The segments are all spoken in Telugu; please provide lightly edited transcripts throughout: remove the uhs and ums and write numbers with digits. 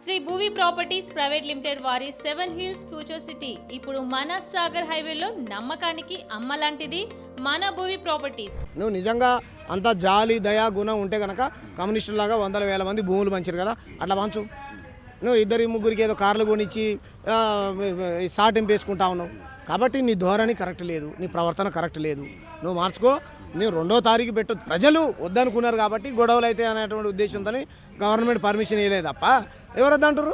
Shri Bhuvi properties private limited వారి 7 హిల్స్ ఫ్యూచర్ సిటీ ఇప్పుడు మన సాగర్ హైవేలో నమ్మకానికి అమ్మలాంటిది మన భూవి ప్రాపర్టీస్. నువ్వు నిజంగా అంత జాలి దయా గుణం ఉంటే కనుక కమ్యూనిస్టులాగా వందల వేల మంది భూములు పంచారు కదా, అట్లా పంచు. నువ్వు ఇద్దరి ముగ్గురికి ఏదో కార్లు కొనిచ్చి సాటింపు వేసుకుంటా ఉన్నావు కాబట్టి నీ ధోరణి కరెక్ట్ లేదు, నీ ప్రవర్తన కరెక్ట్ లేదు. నువ్వు మార్చుకో. నువ్వు 2వ తారీఖు పెట్టు. ప్రజలు వద్దనుకున్నారు కాబట్టి గొడవలు అయితే అనేటువంటి ఉద్దేశంతో గవర్నమెంట్ పర్మిషన్ ఇవ్వలేదు తప్ప ఎవరు వద్దంటారు.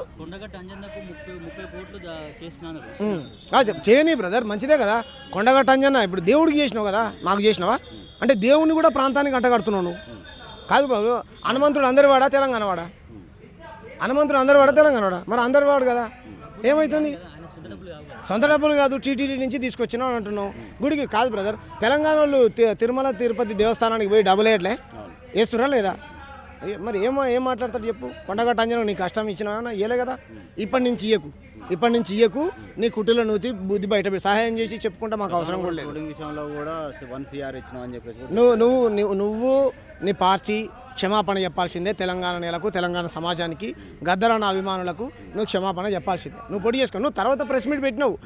చేయని బ్రదర్, మంచిదే కదా. కొండగట్ట అంజన్న ఇప్పుడు దేవుడికి చేసినావు కదా, మాకు చేసినావా? అంటే దేవుడిని కూడా ప్రాంతానికి అంటగడుతున్నావు నువ్వు. కాదు బాబు, హనుమంతుడు అందరి వాడా తెలంగాణ వాడా? హనుమంతుడు అందరి వాడా తెలంగాణ వాడా? మరి అందరి వాడు కదా, ఏమవుతుంది? సొంత డబ్బులు కాదు, టీటీడీ నుంచి తీసుకొచ్చినావు అంటున్నావు. గుడికి కాదు బ్రదర్, తెలంగాణ వాళ్ళు తిరుమల తిరుపతి దేవస్థానానికి పోయి డబ్బులు వేయట్లే, వేస్తురా లేదా? మరి ఏం మాట్లాడతాడు చెప్పు. కొండగట్ట అంజనం నీ కష్టం ఇచ్చినా ఇయ్యలే కదా. ఇప్పటి నుంచి ఇయ్యకు. నీ కుటుంలో నూతి బుద్ధి బయట సహాయం చేసి చెప్పుకుంటా మాకు అవసరం కూడా లేదు. నువ్వు నీ పార్టీ క్షమాపణ చెప్పాల్సిందే. తెలంగాణ నేలకు, తెలంగాణ సమాజానికి, గద్దరాన అభిమానులకు నువ్వు క్షమాపణ చెప్పాల్సిందే. నువ్వు పొడి చేసుకో. నువ్వు తర్వాత ప్రెస్ మీట్ పెట్టినావు,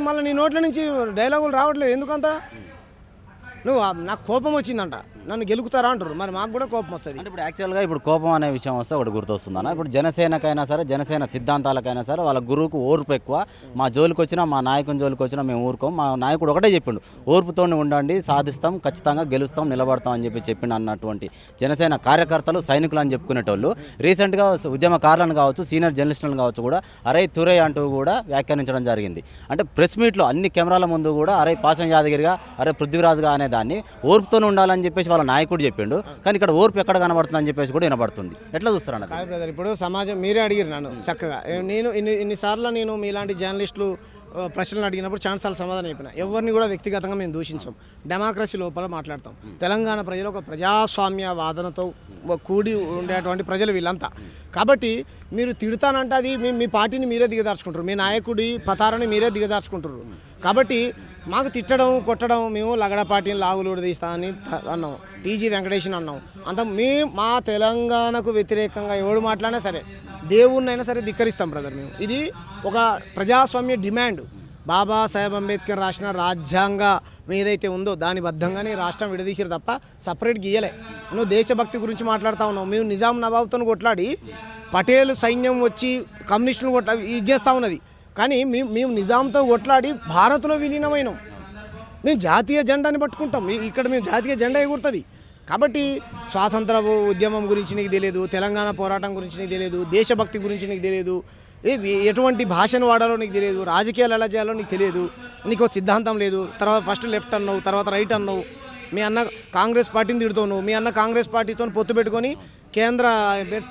మళ్ళీ నీ నోట్ల నుంచి డైలాగులు రావట్లేదు ఎందుకంతా? నువ్వు నాకు కోపం వచ్చిందంట, నన్ను గెలుకుతారా అంటారు, మరి మాకు కూడా కోపం వస్తుంది. అంటే ఇప్పుడు యాక్చువల్గా ఇప్పుడు కోపం అనే విషయం వస్తే ఒకటి గుర్తొస్తుందన్న. ఇప్పుడు జనసేనకైనా సరే, జనసేన సిద్ధాంతాలకైనా సరే వాళ్ళ గురువుకు ఓర్పు ఎక్కువ. మా జోలికి వచ్చినా, మా నాయకుని జోలికి వచ్చినా మేము ఊరుకోం. మా నాయకుడు ఒకటే చెప్పిండు, ఓర్పుతోనే ఉండండి, సాధిస్తాం, ఖచ్చితంగా గెలుస్తాం, నిలబడతాం అని చెప్పిండు అన్నటువంటి జనసేన కార్యకర్తలు, సైనికులు అని చెప్పుకునేటోళ్ళు రీసెంట్గా ఉద్యమకారులను కావచ్చు, సీనియర్ జర్నలిస్టులను కావచ్చు కూడా అరే తురే అంటూ కూడా వ్యాఖ్యానించడం జరిగింది. అంటే ప్రెస్ మీట్లో అన్ని కెమెరాల ముందు కూడా అరే పాసం యాదగిరిగా, అరే పృథ్వీరాజుగా అనే దాన్ని ఓర్పుతోనే ఉండాలని చెప్పేసి వాళ్ళ నాయకుడు చెప్పిండు. కానీ ఇక్కడ ఓర్పు ఎక్కడ కనబడుతుంది అని చెప్పేసి కూడా వినబడుతుంది. ఎట్లా చూస్తారన్న? కాదు బ్రదర్, ఇప్పుడు సమాజం మీరే అడిగారు నన్ను చక్కగా. నేను ఇన్నిసార్లు నేను మీలాంటి జర్నలిస్టులు ప్రశ్నలు అడిగినప్పుడు ఛాన్సార్లు సమాధానం చెప్పిన. ఎవరిని కూడా వ్యక్తిగతంగా మేము దూషించాం. డెమోక్రసీ లోపల మాట్లాడతాం. తెలంగాణ ప్రజలు ఒక ప్రజాస్వామ్య వాదనతో కూడి ఉండేటువంటి ప్రజలు వీళ్ళంతా. కాబట్టి మీరు తిడతానంటే అది మీ పార్టీని మీరే దిగదార్చుకుంటారు, మీ నాయకుడి పతారాన్ని మీరే దిగదార్చుకుంటారు. కాబట్టి మాకు తిట్టడం, కొట్టడం, మేము లగడ పార్టీని లాగులు తీస్తా అని అన్నాం, టీజీ వెంకటేశ్వర అన్నాం. అంత మా తెలంగాణకు వ్యతిరేకంగా ఎవడు మాట్లాడినా సరే, దేవుణ్ణైనా సరే ధిక్కరిస్తాం బ్రదర్. మేము ఇది ఒక ప్రజాస్వామ్య డిమాండ్. బాబాసాహెబ్ అంబేద్కర్ రాసిన రాజ్యాంగం ఏదైతే ఉందో దాని బద్ధంగానే రాష్ట్రం విడదీసారు తప్ప సపరేట్ గీయలే. నువ్వు దేశభక్తి గురించి మాట్లాడుతూ ఉన్నావు. మేము నిజాం నవాబ్తో కొట్లాడి పటేల్ సైన్యం వచ్చి కమ్యూనిస్టులను ఇది చేస్తూ ఉన్నది. కానీ మేము నిజాంతో కొట్లాడి భారత్లో విలీనమైనాం. మేము జాతీయ జెండాని పట్టుకుంటాం. ఇక్కడ మేము జాతీయ జెండా ఎగురుతుంది. కాబట్టి స్వాతంత్ర ఉద్యమం గురించి నీకు తెలియదు, తెలంగాణ పోరాటం గురించి నీకు తెలియదు, దేశభక్తి గురించి నీకు తెలియదు, ఎటువంటి భాషను వాడాలో నీకు తెలియదు, రాజకీయాలు ఎలా చేయాలో నీకు తెలియదు, నీకు సిద్ధాంతం లేదు. తర్వాత ఫస్ట్ లెఫ్ట్ అన్నావు, తర్వాత రైట్ అన్నావు. మీ అన్న కాంగ్రెస్ పార్టీని తిడుతావు నువ్వు. మీ అన్న కాంగ్రెస్ పార్టీతో పొత్తు పెట్టుకొని కేంద్ర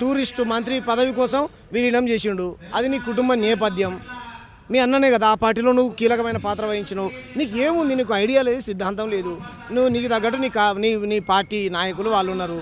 టూరిస్టు మంత్రి పదవి కోసం విలీనం చేసిండు. అది నీ కుటుంబ నేపథ్యం. మీ అన్ననే కదా, ఆ పార్టీలో నువ్వు కీలకమైన పాత్ర వహించినావు. నీకు ఏముంది? నీకు ఐడియా లేదు, సిద్ధాంతం లేదు. నీకు తగ్గట్టు నీ పార్టీ నాయకులు వాళ్ళు ఉన్నారు.